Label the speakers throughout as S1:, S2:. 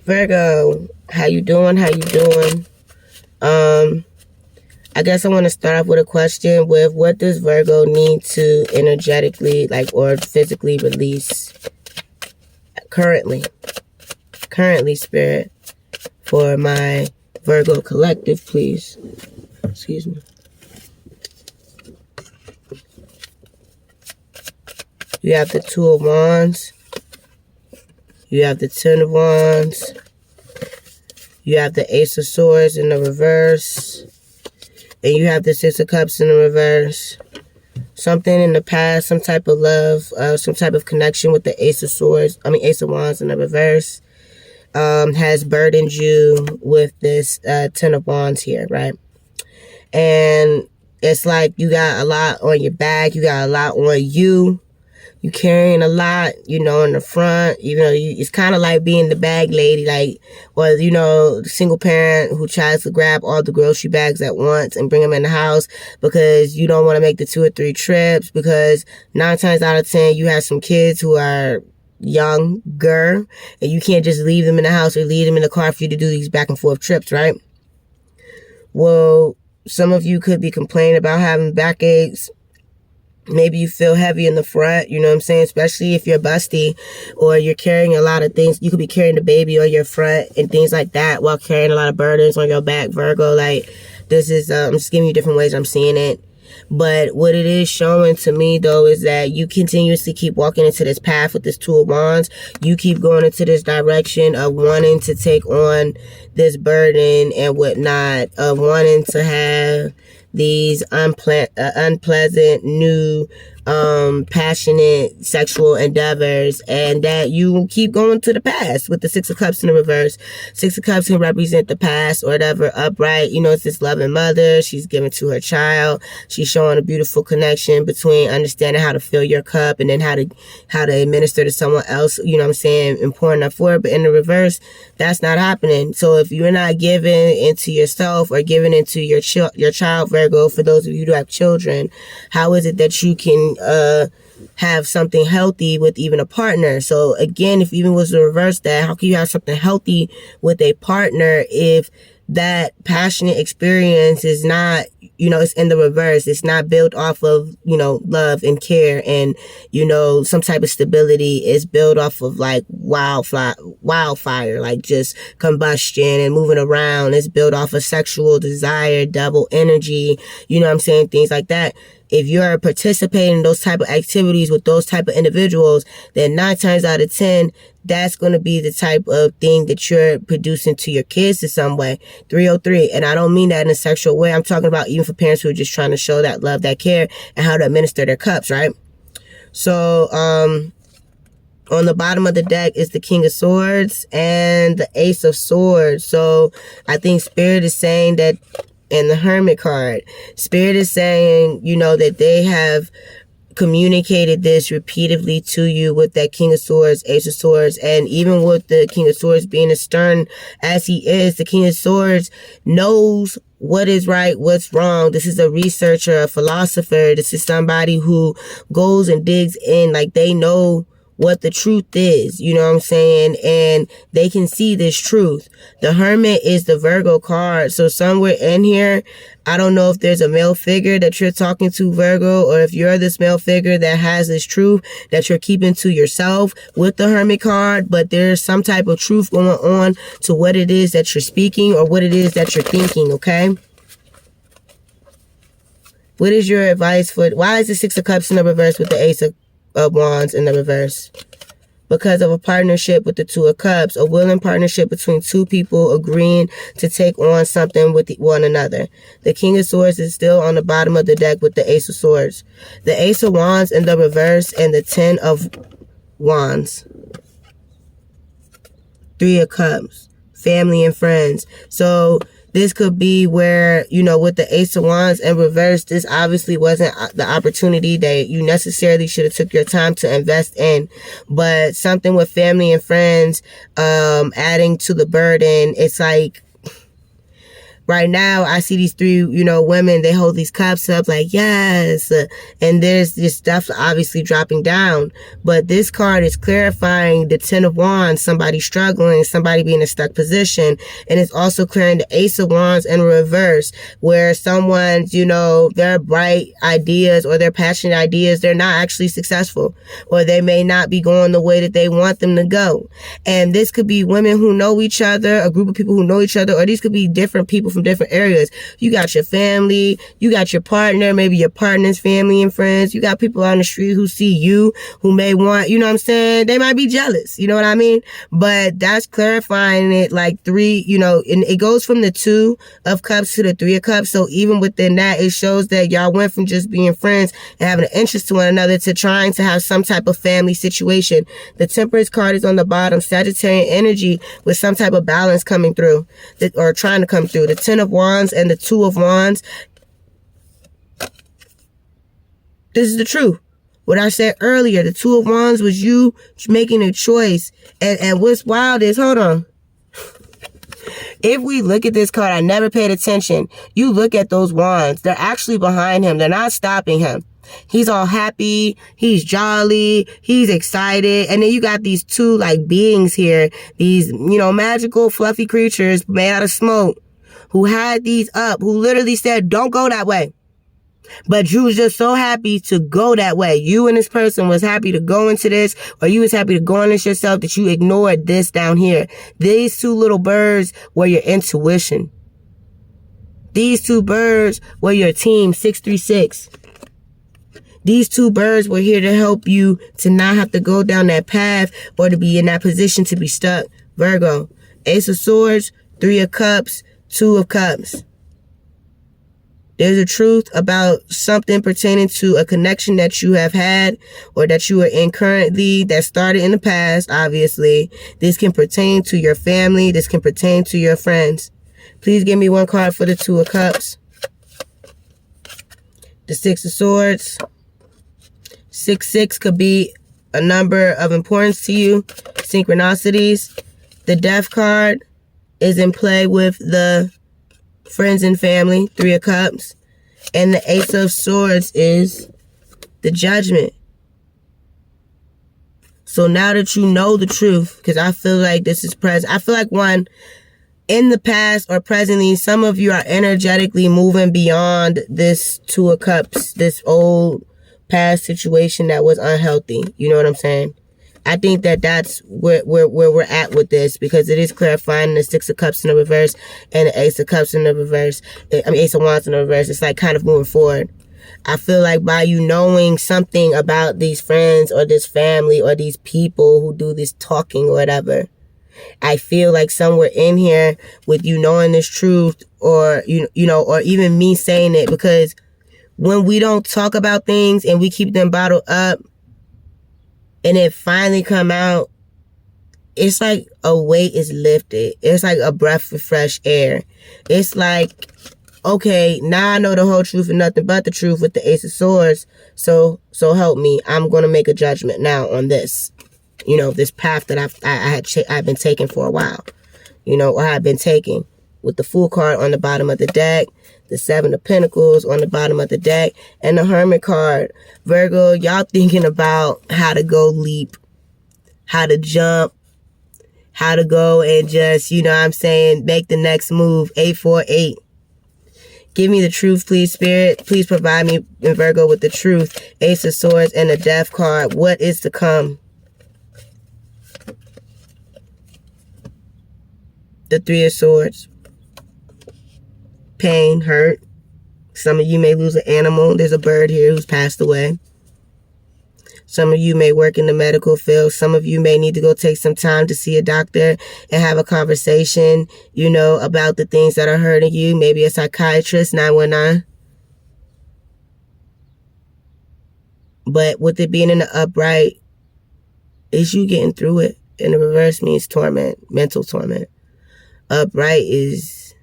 S1: Virgo, how you doing? How you doing? I guess I want to start off with a question with what does Virgo need to energetically, like, or physically release currently, Spirit, for my Virgo collective, please. Excuse me. You have the Two of Wands. You have the Ten of Wands. You have the Ace of Swords in the reverse. And you have the Six of Cups in the reverse. Something in the past, some type of love, some type of connection with the Ace of Wands in the reverse, has burdened you with this Ten of Wands here, right? And it's like you got a lot on your back. You got a lot on you. You carrying a lot, in the front. It's kind of like being the bag lady, like, or, the single parent who tries to grab all the grocery bags at once and bring them in the house because you don't want to make the 2 or 3 trips, because 9 times out of 10, you have some kids who are younger and you can't just leave them in the house or leave them in the car for you to do these back and forth trips, right? Well, some of you could be complaining about having backaches. Maybe you feel heavy in the front, you know what I'm saying? Especially if you're busty or you're carrying a lot of things. You could be carrying the baby on your front and things like that while carrying a lot of burdens on your back, Virgo. Like, this is, I'm just giving you different ways I'm seeing it. But what it is showing to me, though, is that you continuously keep walking into this path with this Two of Wands. You keep going into this direction of wanting to take on this burden and whatnot, of wanting to have these unpleasant, new, passionate sexual endeavors, and that you keep going to the past with the Six of Cups in the reverse. Six of Cups can represent the past or whatever. Upright, it's this loving mother. She's giving to her child. She's showing a beautiful connection between understanding how to fill your cup and then how to administer to someone else, and pouring that forward. But in the reverse, that's not happening. So if you're not giving into yourself or giving into your child, Virgo, for those of you who have children, how is it that you can have something healthy with even a partner? So again, if even was to reverse that, how can you have something healthy with a partner if that passionate experience is not, it's in the reverse? It's not built off of, love and care and, some type of stability. It's built off of like wildfire, like just combustion and moving around. It's built off of sexual desire, devil energy, things like that. If you're participating in those type of activities with those type of individuals, then 9 times out of 10, that's going to be the type of thing that you're producing to your kids in some way. 303. And I don't mean that in a sexual way. I'm talking about even for parents who are just trying to show that love, that care, and how to administer their cups, right? So, on the bottom of the deck is the King of Swords and the Ace of Swords. So I think Spirit is saying that, and the Hermit card, Spirit is saying, that they have communicated this repeatedly to you with that King of Swords, Ace of Swords, and even with the King of Swords being as stern as he is, the King of Swords knows what is right, what's wrong. This is a researcher, a philosopher. This is somebody who goes and digs in, like they know what the truth is, and they can see this truth. The Hermit is the Virgo card. So somewhere in here, I don't know if there's a male figure that you're talking to, Virgo, or if you're this male figure that has this truth that you're keeping to yourself with the Hermit card, but there's some type of truth going on to what it is that you're speaking or what it is that you're thinking, okay? What is your advice for, why is the Six of Cups in the reverse with the Ace of Wands in the reverse? Because of a partnership with the Two of Cups, a willing partnership between two people agreeing to take on something with one another. The King of Swords is still on the bottom of the deck with the Ace of Swords. The Ace of Wands in the reverse and the Ten of Wands. 3 of Cups, family and friends. So this could be where, with the Ace of Wands in reverse, this obviously wasn't the opportunity that you necessarily should have took your time to invest in. But something with family and friends, adding to the burden, it's like right now I see these three, women, they hold these cups up like, yes. And there's this stuff obviously dropping down. But this card is clarifying the 10 of Wands, somebody struggling, somebody being in a stuck position. And it's also clearing the Ace of Wands in reverse, where someone's, their bright ideas or their passionate ideas, they're not actually successful, or they may not be going the way that they want them to go. And this could be women who know each other, a group of people who know each other, or these could be different people from different areas. You got your family, you got your partner, maybe your partner's family and friends. You got people on the street who see you, who may want, you know what I'm saying? They might be jealous, you know what I mean? But that's clarifying it like three, and it goes from the 2 of Cups to the 3 of Cups. So even within that, it shows that y'all went from just being friends and having an interest to one another to trying to have some type of family situation. The Temperance card is on the bottom, Sagittarian energy with some type of balance coming through, or trying to come through. The 10 of Wands and the 2 of Wands. This is the truth. What I said earlier, the 2 of Wands was you making a choice. And what's wild is, hold on. If we look at this card, I never paid attention. You look at those wands. They're actually behind him. They're not stopping him. He's all happy. He's jolly. He's excited. And then you got these 2 like beings here. These, magical, fluffy creatures made out of smoke who had these up, who literally said, don't go that way. But you was just so happy to go that way. You and this person was happy to go into this, or you was happy to go on this yourself, that you ignored this down here. These 2 little birds were your intuition. These 2 birds were your team, 636. These 2 birds were here to help you to not have to go down that path or to be in that position to be stuck. Virgo, Ace of Swords, 3 of Cups, 2 of Cups. There's a truth about something pertaining to a connection that you have had or that you are in currently that started in the past, obviously. This can pertain to your family. This can pertain to your friends. Please give me one card for the 2 of Cups. The 6 of Swords. 6 could be a number of importance to you. Synchronicities. The Death card is in play with the friends and family, 3 of Cups. And the Ace of Swords is the Judgment. So now that you know the truth, because I feel like this is present. I feel like in the past or presently, some of you are energetically moving beyond this 2 of Cups, this old past situation that was unhealthy. You know what I'm saying? I think that that's where we're at with this, because it is clarifying the 6 of Cups in the reverse and the Ace of Cups in the reverse. Ace of Wands in the reverse. It's like kind of moving forward. I feel like by you knowing something about these friends or this family or these people who do this talking or whatever, I feel like somewhere in here with you knowing this truth, or or even me saying it, because when we don't talk about things and we keep them bottled up, and it finally come out, it's like a weight is lifted. It's like a breath of fresh air. It's like, okay, now I know the whole truth and nothing but the truth with the Ace of Swords. So help me. I'm going to make a judgment now on this. This path that I've been taking for a while. Or I've been taking, with the Fool card on the bottom of the deck, the 7 of Pentacles on the bottom of the deck, and the Hermit card. Virgo, y'all thinking about how to go leap, how to jump, how to go and just, make the next move. 848. Give me the truth, please, Spirit. Please provide me, in Virgo, with the truth. Ace of Swords and the Death card. What is to come? The 3 of Swords. Pain, hurt. Some of you may lose an animal. There's a bird here who's passed away. Some of you may work in the medical field. Some of you may need to go take some time to see a doctor and have a conversation, about the things that are hurting you. Maybe a psychiatrist, 919. But with it being in the upright, is you getting through it. And the reverse means torment, mental torment. Upright is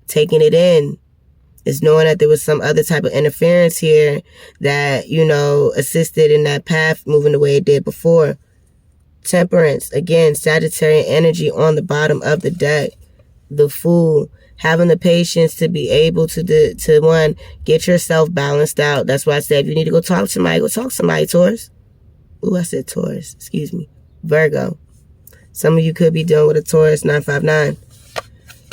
S1: taking it in. It's knowing that there was some other type of interference here that, assisted in that path moving the way it did before. Temperance, again, Sagittarian energy on the bottom of the deck. The Fool. having the patience to be able to one, get yourself balanced out. That's why I said, if you need to go talk to somebody, go talk to somebody, Taurus. Ooh, I said Taurus. Excuse me. Virgo. Some of you could be dealing with a Taurus 959.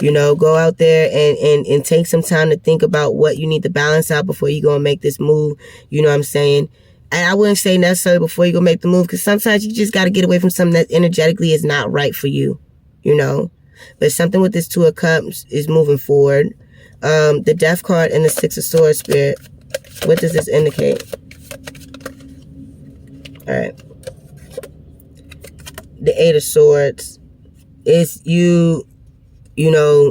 S1: You know, go out there and take some time to think about what you need to balance out before you go and make this move. You know what I'm saying? And I wouldn't say necessarily before you go make the move, because sometimes you just got to get away from something that energetically is not right for you, you know? But something with this Two of Cups is moving forward. The Death card and the Six of Swords, Spirit. What does this indicate? All right. The Eight of Swords is you know,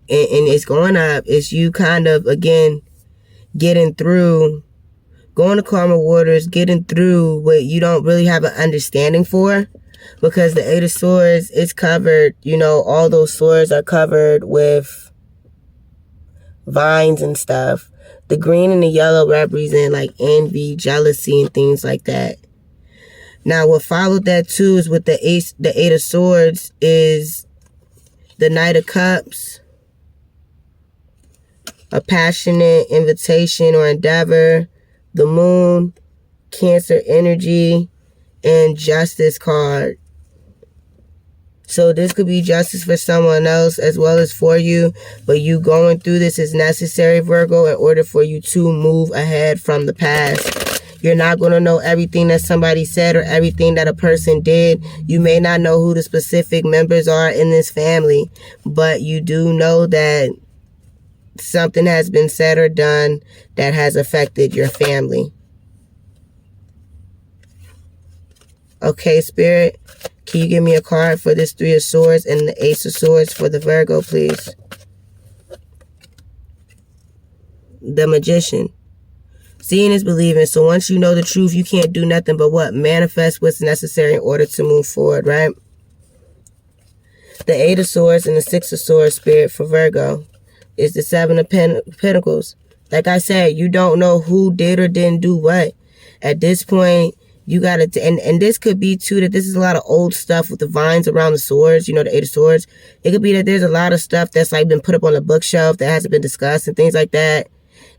S1: and it's going up. It's you kind of, again, getting through, going to calmer waters, getting through what you don't really have an understanding for. Because the Eight of Swords is covered, you know, all those swords are covered with vines and stuff. The green and the yellow represent like envy, jealousy, and things like that. Now, what followed that too is with the Eight of Swords is the Knight of Cups, a passionate invitation or endeavor, the Moon, Cancer energy, and Justice card. So this could be justice for someone else as well as for you, but you going through this is necessary, Virgo, in order for you to move ahead from the past. You're not going to know everything that somebody said or everything that a person did. You may not know who the specific members are in this family, but you do know that something has been said or done that has affected your family. Okay, Spirit, can you give me a card for this Three of Swords and the Ace of Swords for the Virgo, please? The Magician. Seeing is believing. So once you know the truth, you can't do nothing but what? Manifest what's necessary in order to move forward, right? The Eight of Swords and the Six of Swords, Spirit, for Virgo is the Seven of Pentacles. Like I said, you don't know who did or didn't do what. At this point, you got to, and this could be too, that this is a lot of old stuff with the vines around the swords, you know, the Eight of Swords. It could be that there's a lot of stuff that's like been put up on the bookshelf that hasn't been discussed and things like that.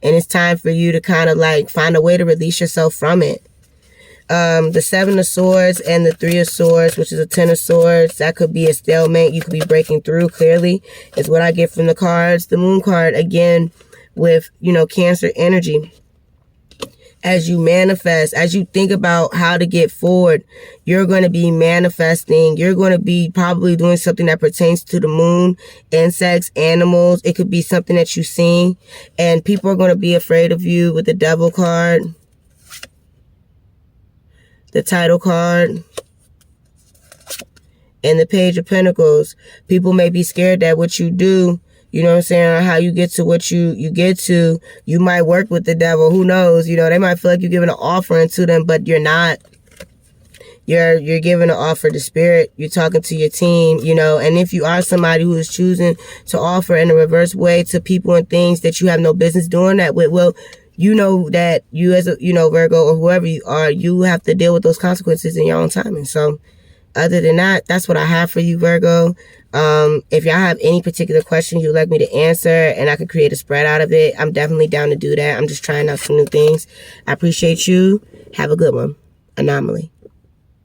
S1: And it's time for you to kind of like find a way to release yourself from it. The Seven of Swords and the Three of Swords, which is a Ten of Swords, that could be a stalemate. You could be breaking through, clearly, is what I get from the cards. The Moon card, again, with, you know, Cancer energy. As you manifest, as you think about how to get forward, you're going to be manifesting. You're going to be probably doing something that pertains to the moon, insects, animals. It could be something that you've seen. And people are going to be afraid of you with the Devil card, the Title card, and the Page of Pentacles. People may be scared that what you do, you know what I'm saying, how you get to what you get to, you might work with the devil. Who knows? You know, they might feel like you're giving an offering to them, but you're not. You're giving an offer to Spirit. You're talking to your team, you know. And if you are somebody who is choosing to offer in a reverse way to people and things that you have no business doing that with, well, you know that you as a, you know, Virgo or whoever you are, you have to deal with those consequences in your own timing. So other than that, that's what I have for you, Virgo. If y'all have any particular questions you'd like me to answer and I could create a spread out of it, I'm definitely down to do that. I'm just trying out some new things. I appreciate you. Have a good one. Anomaly.